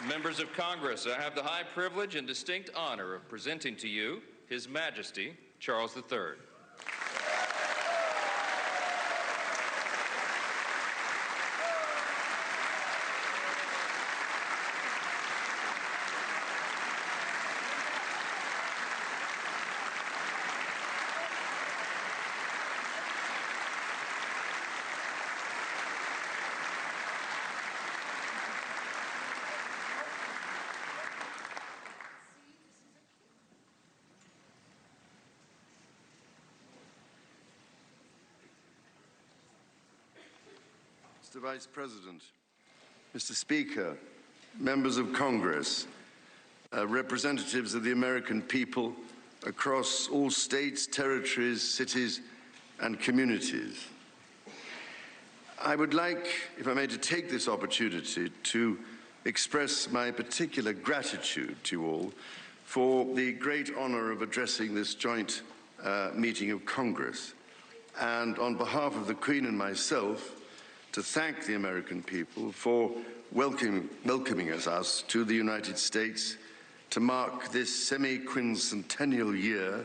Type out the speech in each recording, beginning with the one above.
Members of Congress, I have the high privilege and distinct honor of presenting to you His Majesty Charles III. Mr. Vice President, Mr. Speaker, members of Congress, representatives of the American people across all states, territories, cities, and communities. I would like, if I may, to take this opportunity to express my particular gratitude to you all for the great honor of addressing this joint meeting of Congress, and on behalf of the Queen and myself, to thank the American people for welcoming us to the United States to mark this semi-quincentennial year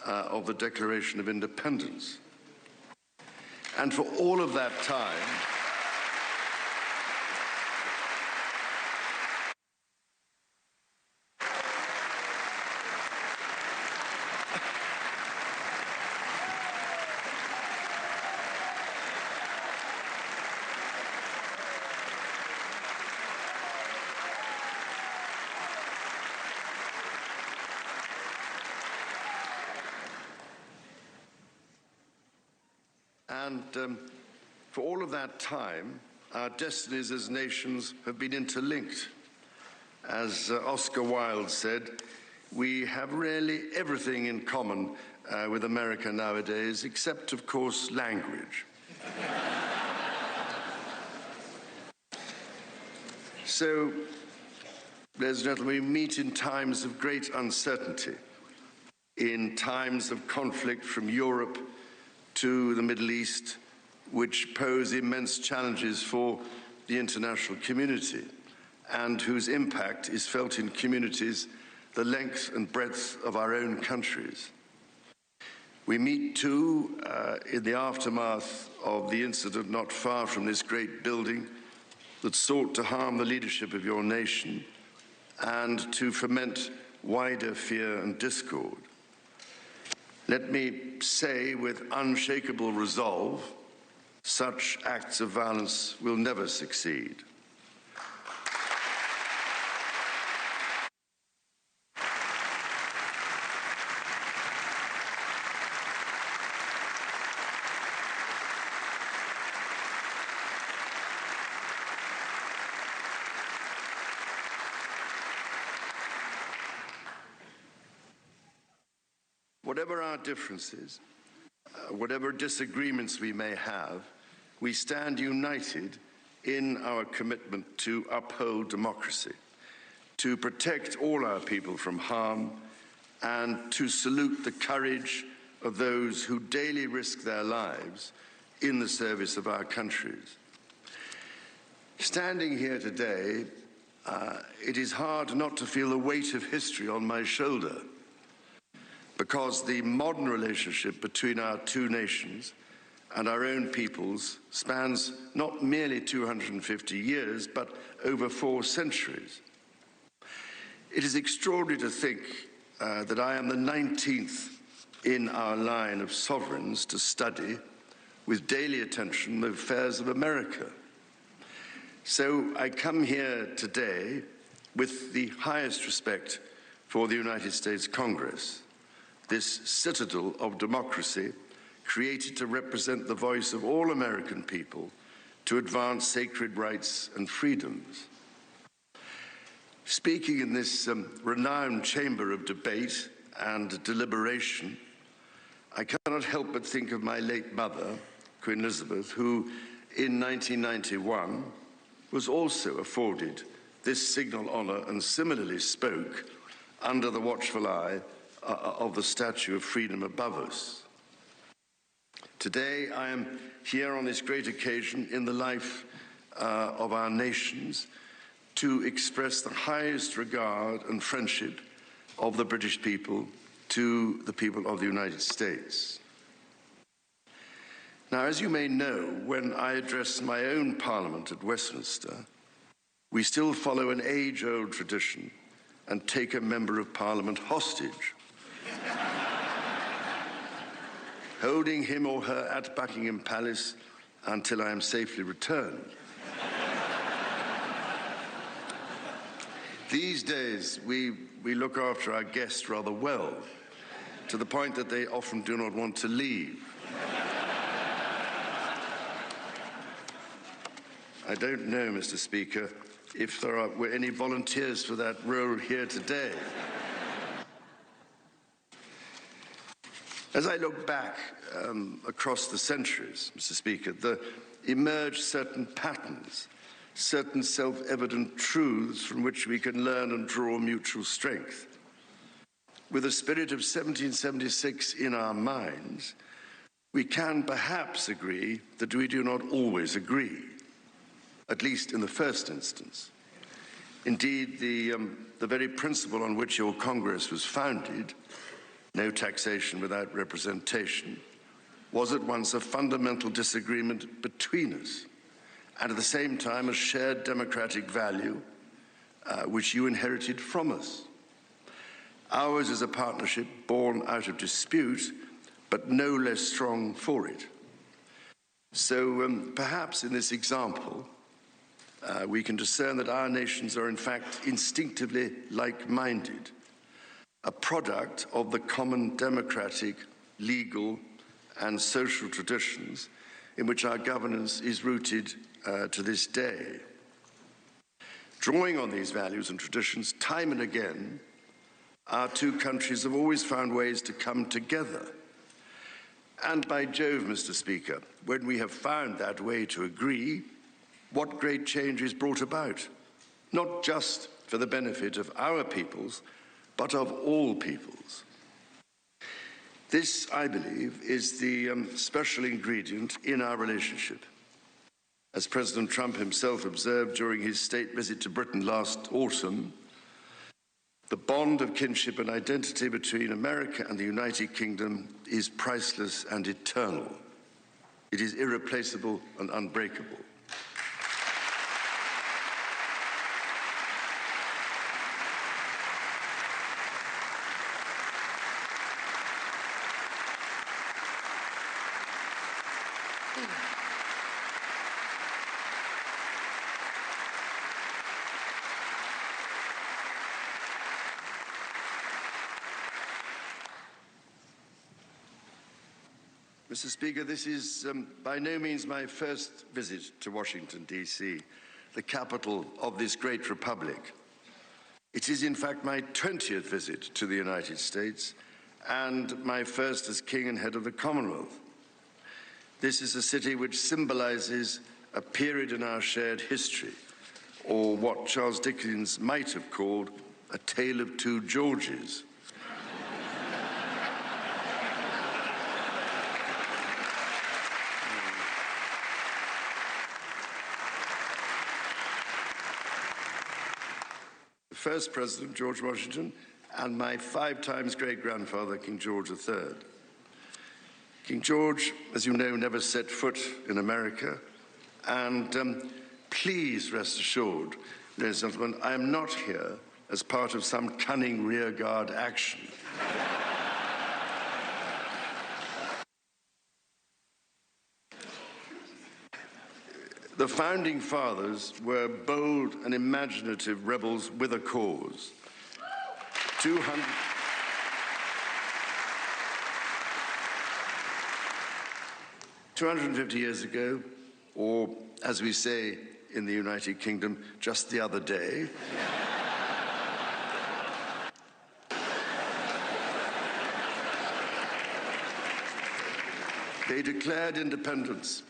of the Declaration of Independence. And for all of that time, for all of that time, our destinies as nations have been interlinked. As Oscar Wilde said, we have really everything in common with America nowadays, except, of course, language. So, ladies and gentlemen, we meet in times of great uncertainty, in times of conflict from Europe to the Middle East, which pose immense challenges for the international community and whose impact is felt in communities the length and breadth of our own countries. We meet, too, in the aftermath of the incident not far from this great building that sought to harm the leadership of your nation and to foment wider fear and discord. Let me say with unshakable resolve, such acts of violence will never succeed. Whatever our differences, whatever disagreements we may have, we stand united in our commitment to uphold democracy, to protect all our people from harm, and to salute the courage of those who daily risk their lives in the service of our countries. Standing here today, it is hard not to feel the weight of history on my shoulder, because the modern relationship between our two nations and our own peoples spans not merely 250 years, but over 4 centuries. It is extraordinary to think that I am the 19th in our line of sovereigns to study with daily attention the affairs of America. So I come here today with the highest respect for the United States Congress, this citadel of democracy created to represent the voice of all American people to advance sacred rights and freedoms. Speaking in this renowned chamber of debate and deliberation, I cannot help but think of my late mother, Queen Elizabeth, who in 1991 was also afforded this signal honor and similarly spoke under the watchful eye of the Statue of Freedom above us. Today, I am here on this great occasion in the life of our nations to express the highest regard and friendship of the British people to the people of the United States. Now, as you may know, when I address my own Parliament at Westminster, we still follow an age-old tradition and take a Member of Parliament hostage, holding him or her at Buckingham Palace until I am safely returned. These days, we look after our guests rather well, to the point that they often do not want to leave. I don't know, Mr. Speaker, if there were any volunteers for that role here today. As I look back across the centuries, Mr. Speaker, there emerge certain patterns, certain self-evident truths from which we can learn and draw mutual strength. With the spirit of 1776 in our minds, we can perhaps agree that we do not always agree, at least in the first instance. Indeed, the very principle on which your Congress was founded, no taxation without representation, was at once a fundamental disagreement between us, and at the same time a shared democratic value which you inherited from us. Ours is a partnership born out of dispute, but no less strong for it. So perhaps in this example, we can discern that our nations are in fact instinctively like-minded, a product of the common democratic, legal, and social traditions in which our governance is rooted to this day. Drawing on these values and traditions, time and again, our two countries have always found ways to come together. And by Jove, Mr. Speaker, when we have found that way to agree, what great change is brought about, not just for the benefit of our peoples, but of all peoples. This, I believe, is the special ingredient in our relationship. As President Trump himself observed during his state visit to Britain last autumn, the bond of kinship and identity between America and the United Kingdom is priceless and eternal. It is irreplaceable and unbreakable. Mr. Speaker, this is by no means my first visit to Washington, D.C., the capital of this great republic. It is, in fact, my 20th visit to the United States and my first as King and head of the Commonwealth. This is a city which symbolizes a period in our shared history, or what Charles Dickens might have called a tale of two Georges. First President, George Washington, and my 5 times great-grandfather, King George III. King George, as you know, never set foot in America, and please rest assured, ladies and gentlemen, I am not here as part of some cunning rearguard action. The founding fathers were bold and imaginative rebels with a cause. 250 years ago, or as we say in the United Kingdom, just the other day, they declared independence.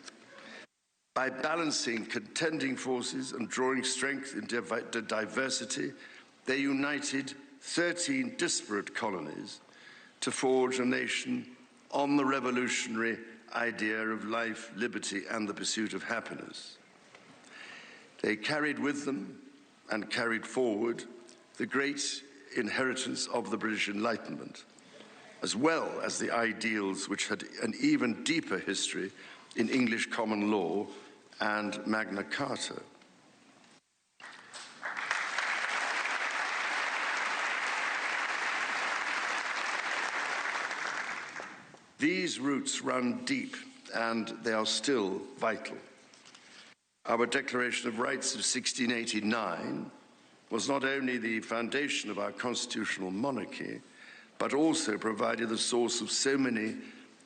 By balancing contending forces and drawing strength in diversity, they united 13 disparate colonies to forge a nation on the revolutionary idea of life, liberty, and the pursuit of happiness. They carried with them and carried forward the great inheritance of the British Enlightenment, as well as the ideals which had an even deeper history in English common law and Magna Carta. These roots run deep, and they are still vital. Our Declaration of Rights of 1689 was not only the foundation of our constitutional monarchy, but also provided the source of so many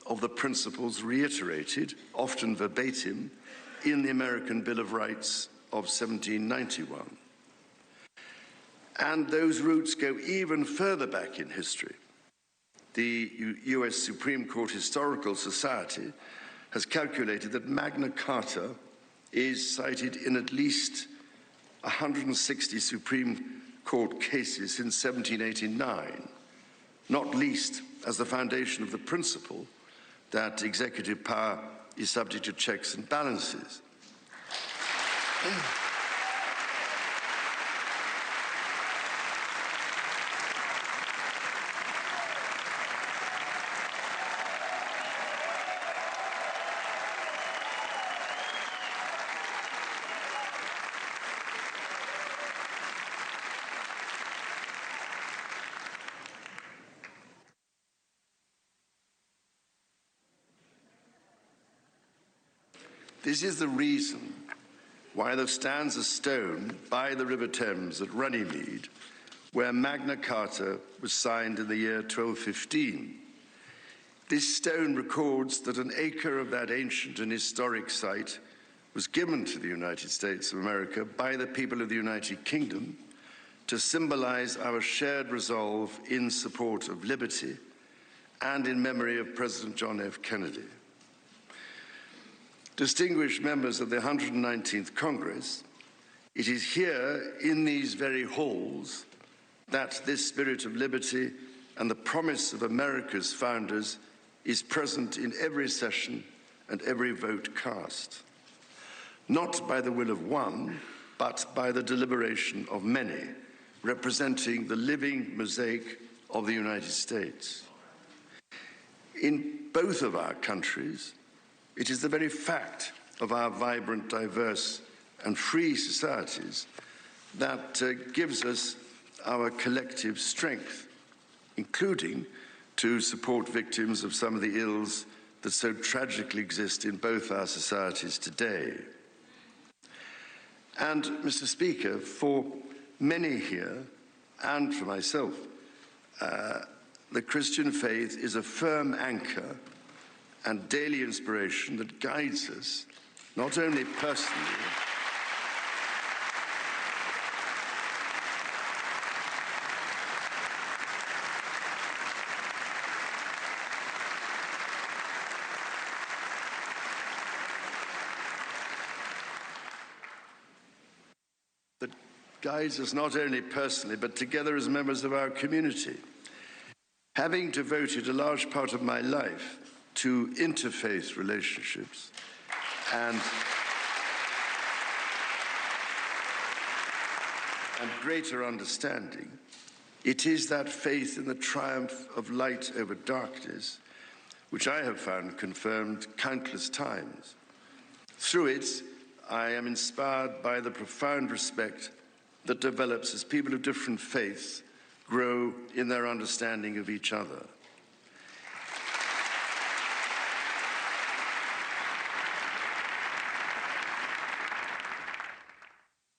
of the principles reiterated, often verbatim, in the American Bill of Rights of 1791. And those roots go even further back in history. The US Supreme Court Historical Society has calculated that Magna Carta is cited in at least 160 Supreme Court cases since 1789, not least as the foundation of the principle that executive power is subject to checks and balances. This is the reason why there stands a stone by the River Thames at Runnymede, where Magna Carta was signed in the year 1215. This stone records that an acre of that ancient and historic site was given to the United States of America by the people of the United Kingdom to symbolize our shared resolve in support of liberty and in memory of President John F. Kennedy. Distinguished members of the 119th Congress, it is here in these very halls that this spirit of liberty and the promise of America's founders is present in every session and every vote cast, not by the will of one, but by the deliberation of many, representing the living mosaic of the United States. In both of our countries, it is the very fact of our vibrant, diverse, and free societies that gives us our collective strength, including to support victims of some of the ills that so tragically exist in both our societies today. And, Mr. Speaker, for many here, and for myself, the Christian faith is a firm anchor and daily inspiration that guides us, not only personally, but together as members of our community. Having devoted a large part of my life to interfaith relationships and greater understanding, it is that faith in the triumph of light over darkness which I have found confirmed countless times. Through it, I am inspired by the profound respect that develops as people of different faiths grow in their understanding of each other.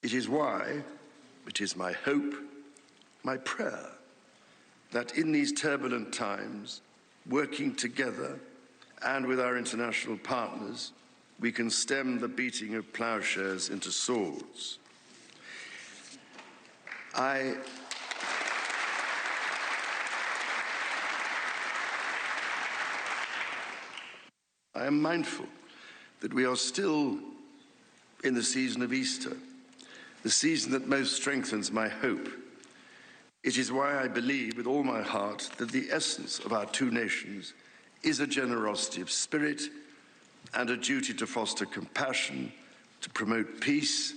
It is why, it is my hope, my prayer, that in these turbulent times, working together and with our international partners, we can stem the beating of plowshares into swords. I am mindful that we are still in the season of Easter, the season that most strengthens my hope. It is why I believe with all my heart that the essence of our two nations is a generosity of spirit and a duty to foster compassion, to promote peace,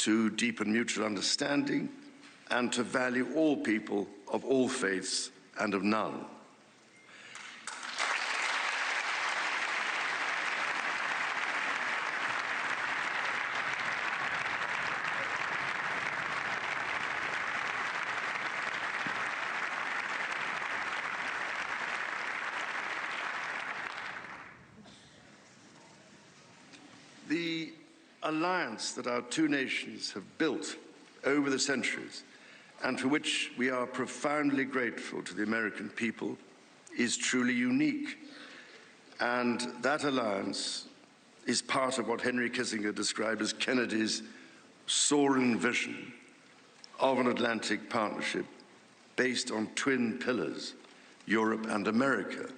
to deepen mutual understanding, and to value all people of all faiths and of none. The alliance that our two nations have built over the centuries, and for which we are profoundly grateful to the American people, is truly unique. And that alliance is part of what Henry Kissinger described as Kennedy's soaring vision of an Atlantic partnership based on twin pillars, Europe and America.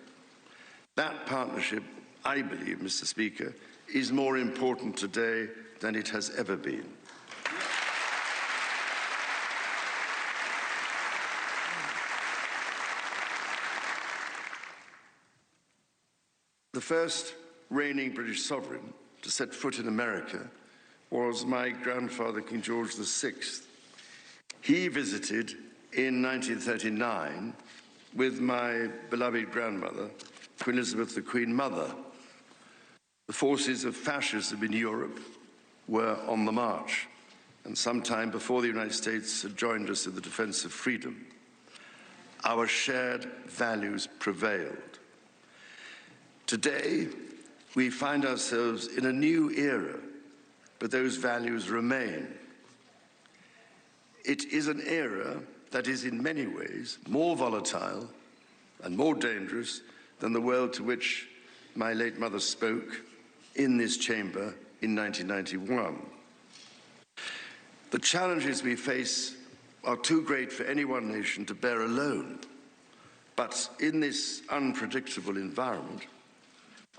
That partnership, I believe, Mr. Speaker, is more important today than it has ever been. The first reigning British sovereign to set foot in America was my grandfather, King George VI. He visited in 1939 with my beloved grandmother, Queen Elizabeth, the Queen Mother. The forces of fascism in Europe were on the march, and sometime before the United States had joined us in the defense of freedom, our shared values prevailed. Today, we find ourselves in a new era, but those values remain. It is an era that is in many ways more volatile and more dangerous than the world to which my late mother spoke in this chamber in 1991. The challenges we face are too great for any one nation to bear alone. But in this unpredictable environment,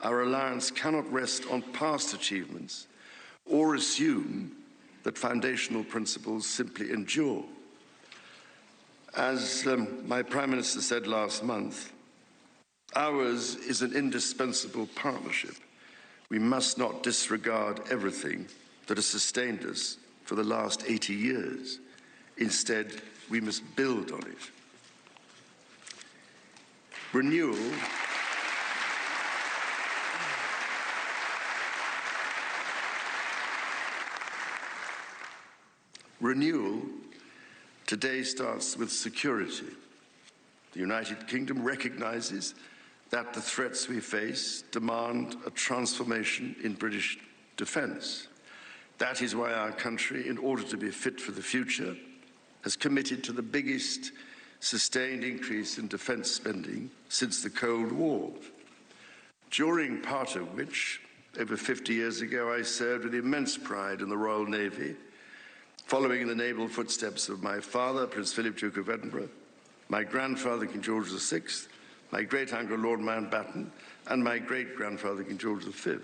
our alliance cannot rest on past achievements or assume that foundational principles simply endure. As my Prime Minister said last month, ours is an indispensable partnership. We must not disregard everything that has sustained us for the last 80 years. Instead, we must build on it. Renewal today starts with security. The United Kingdom recognizes that the threats we face demand a transformation in British defence. That is why our country, in order to be fit for the future, has committed to the biggest sustained increase in defence spending since the Cold War, during part of which, over 50 years ago, I served with immense pride in the Royal Navy, following in the naval footsteps of my father, Prince Philip, Duke of Edinburgh, my grandfather, King George VI, my great-uncle, Lord Mountbatten, and my great-grandfather, King George V.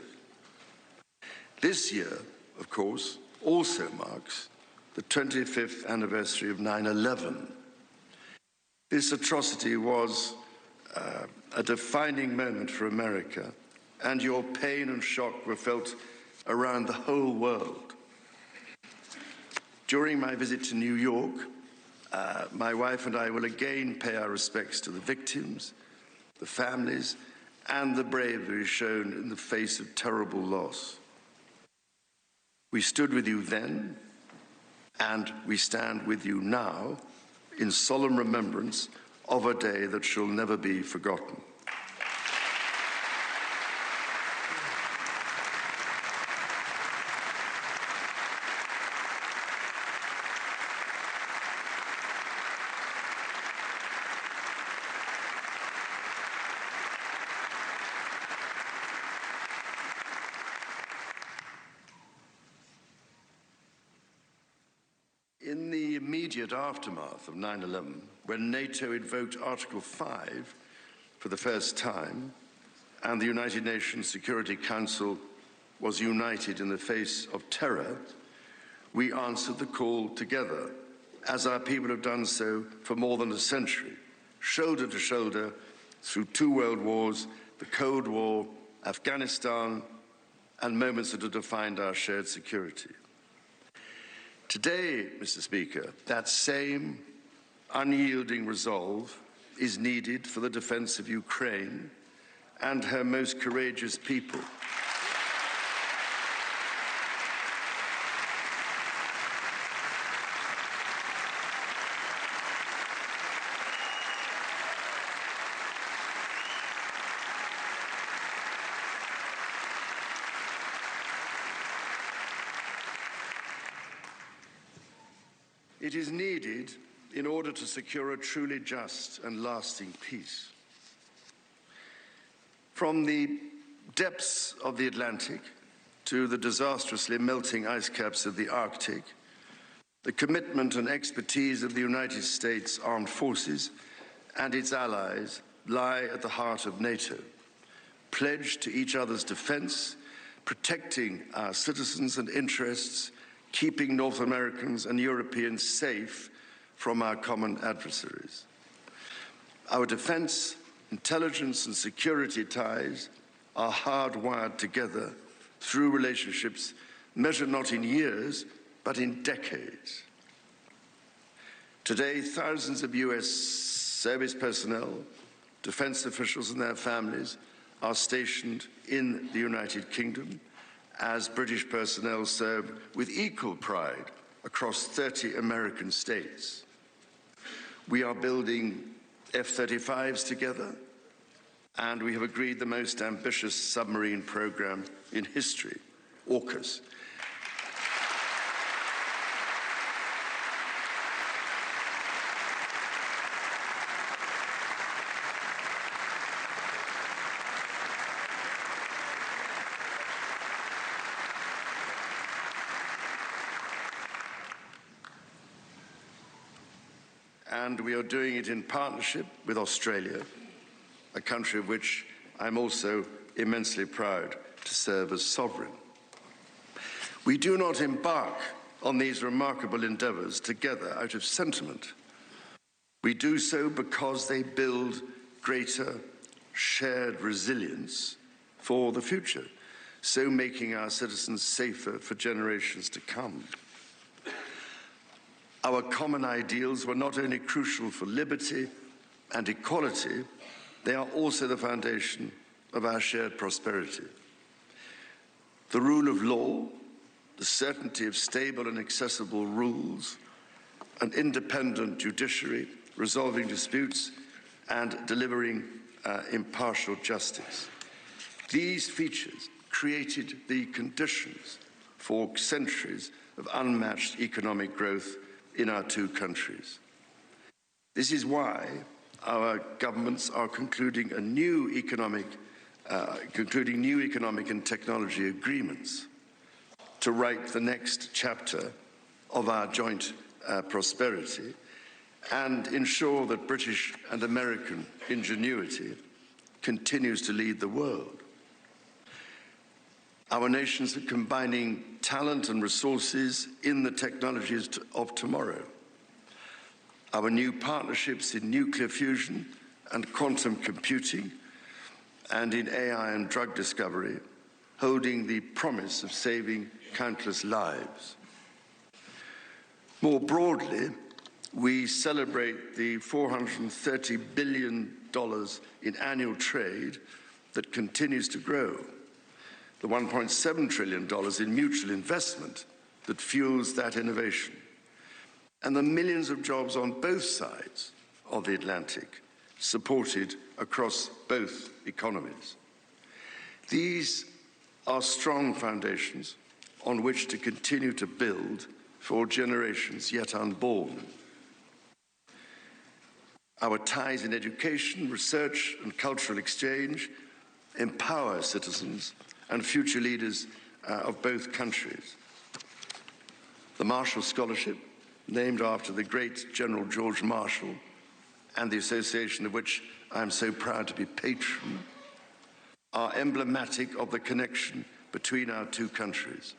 This year, of course, also marks the 25th anniversary of 9/11. This atrocity was a defining moment for America, and your pain and shock were felt around the whole world. During my visit to New York, my wife and I will again pay our respects to the victims, the families, and the bravery shown in the face of terrible loss. We stood with you then, and we stand with you now in solemn remembrance of a day that shall never be forgotten. In the immediate aftermath of 9/11, when NATO invoked Article 5 for the first time, and the United Nations Security Council was united in the face of terror, we answered the call together, as our people have done so for more than a century, shoulder to shoulder through 2 world wars, the Cold War, Afghanistan, and moments that have defined our shared security. Today, Mr. Speaker, that same unyielding resolve is needed for the defense of Ukraine and her most courageous people. It is needed in order to secure a truly just and lasting peace. From the depths of the Atlantic to the disastrously melting ice caps of the Arctic, the commitment and expertise of the United States Armed Forces and its allies lie at the heart of NATO, pledged to each other's defense, protecting our citizens and interests, keeping North Americans and Europeans safe from our common adversaries. Our defense, intelligence, and security ties are hardwired together through relationships measured not in years, but in decades. Today, thousands of US service personnel, defense officials, and their families are stationed in the United Kingdom, as British personnel serve with equal pride across 30 American states. We are building F-35s together, and we have agreed the most ambitious submarine program in history, AUKUS. And we are doing it in partnership with Australia, a country of which I'm also immensely proud to serve as sovereign. We do not embark on these remarkable endeavors together out of sentiment. We do so because they build greater shared resilience for the future, so making our citizens safer for generations to come. Our common ideals were not only crucial for liberty and equality, they are also the foundation of our shared prosperity. The rule of law, the certainty of stable and accessible rules, an independent judiciary resolving disputes and delivering impartial justice. These features created the conditions for centuries of unmatched economic growth in our two countries. This is why our governments are concluding new economic and technology agreements to write the next chapter of our joint prosperity and ensure that British and American ingenuity continues to lead the world. Our nations are combining talent and resources in the technologies of tomorrow. Our new partnerships in nuclear fusion and quantum computing and in AI and drug discovery, holding the promise of saving countless lives. More broadly, we celebrate the $430 billion in annual trade that continues to grow, the $1.7 trillion in mutual investment that fuels that innovation, and the millions of jobs on both sides of the Atlantic, supported across both economies. These are strong foundations on which to continue to build for generations yet unborn. Our ties in education, research, and cultural exchange empower citizens and future leaders of both countries. The Marshall Scholarship, named after the great General George Marshall, and the association of which I am so proud to be patron, are emblematic of the connection between our two countries.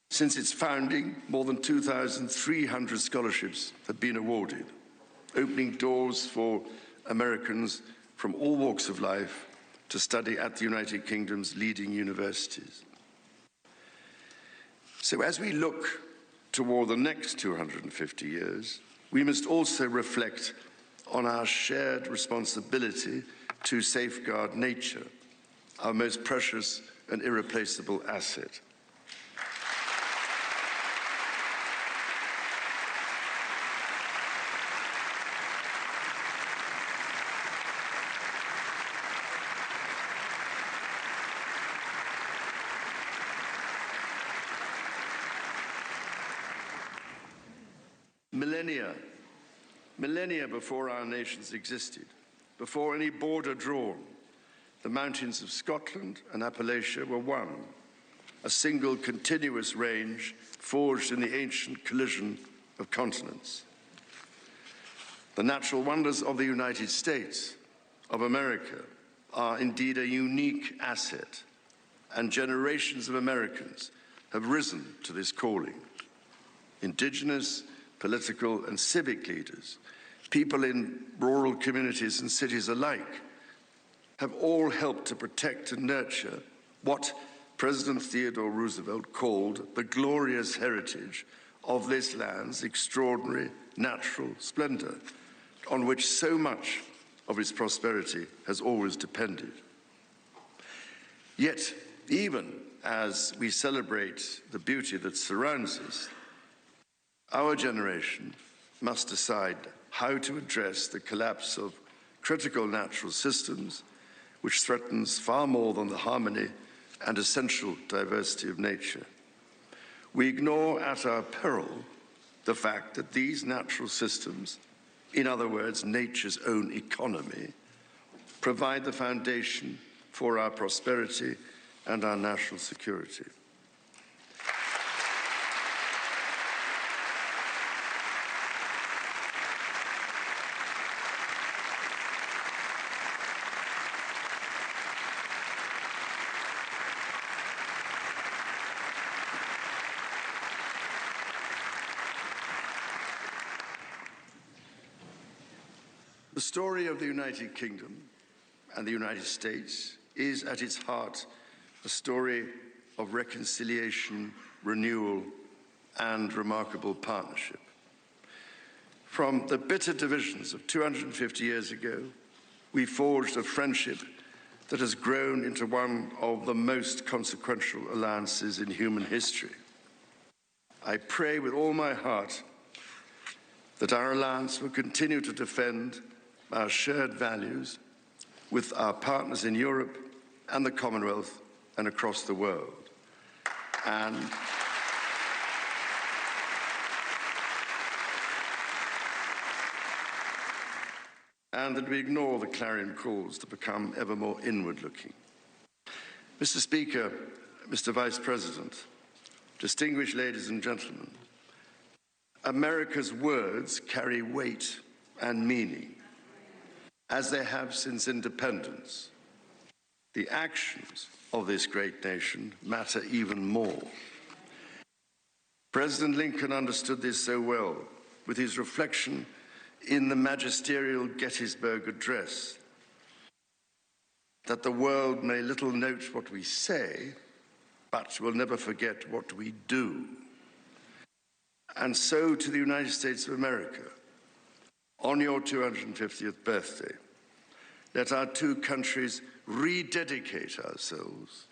Since its founding, more than 2,300 scholarships have been awarded, opening doors for Americans from all walks of life to study at the United Kingdom's leading universities. So as we look toward the next 250 years, we must also reflect on our shared responsibility to safeguard nature, our most precious and irreplaceable asset. Millennia before our nations existed, before any border drawn, the mountains of Scotland and Appalachia were one, a single continuous range forged in the ancient collision of continents. The natural wonders of the United States of America are indeed a unique asset, and generations of Americans have risen to this calling. Indigenous, political and civic leaders, people in rural communities and cities alike, have all helped to protect and nurture what President Theodore Roosevelt called the glorious heritage of this land's extraordinary natural splendor, on which so much of its prosperity has always depended. Yet, even as we celebrate the beauty that surrounds us, our generation must decide how to address the collapse of critical natural systems, which threatens far more than the harmony and essential diversity of nature. We ignore at our peril the fact that these natural systems, in other words, nature's own economy, provide the foundation for our prosperity and our national security. The story of the United Kingdom and the United States is at its heart a story of reconciliation, renewal, and remarkable partnership. From the bitter divisions of 250 years ago, we forged a friendship that has grown into one of the most consequential alliances in human history. I pray with all my heart that our alliance will continue to defend our shared values with our partners in Europe and the Commonwealth and across the world. And that we ignore the clarion calls to become ever more inward-looking. Mr. Speaker, Mr. Vice President, distinguished ladies and gentlemen, America's words carry weight and meaning, as they have since independence. The actions of this great nation matter even more. President Lincoln understood this so well with his reflection in the magisterial Gettysburg Address, that the world may little note what we say, but will never forget what we do. And so to the United States of America, on your 250th birthday, let our two countries rededicate ourselves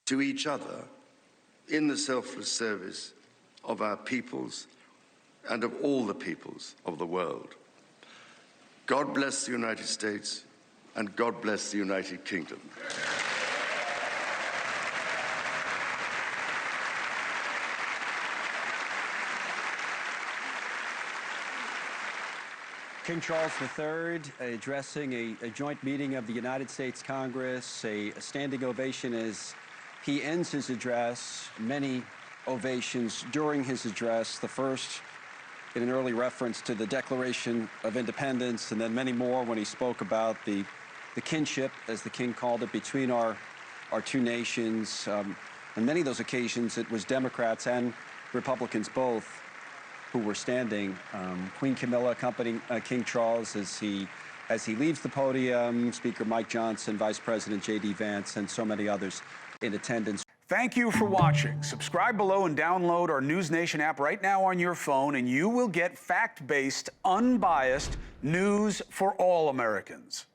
to each other in the selfless service of our peoples and of all the peoples of the world. God bless the United States, and God bless the United Kingdom. King Charles III addressing a joint meeting of the United States Congress, a standing ovation as he ends his address, many ovations during his address, the first in an early reference to the Declaration of Independence, and then many more when he spoke about the kinship, as the king called it, between our two nations. On many of those occasions, it was Democrats and Republicans both who were standing. Queen Camilla accompanying King Charles as he leaves the podium, Speaker Mike Johnson, Vice President J.D. Vance, and so many others in attendance. Thank you for watching. Subscribe below and download our NewsNation app right now on your phone, and you will get fact-based, unbiased news for all Americans.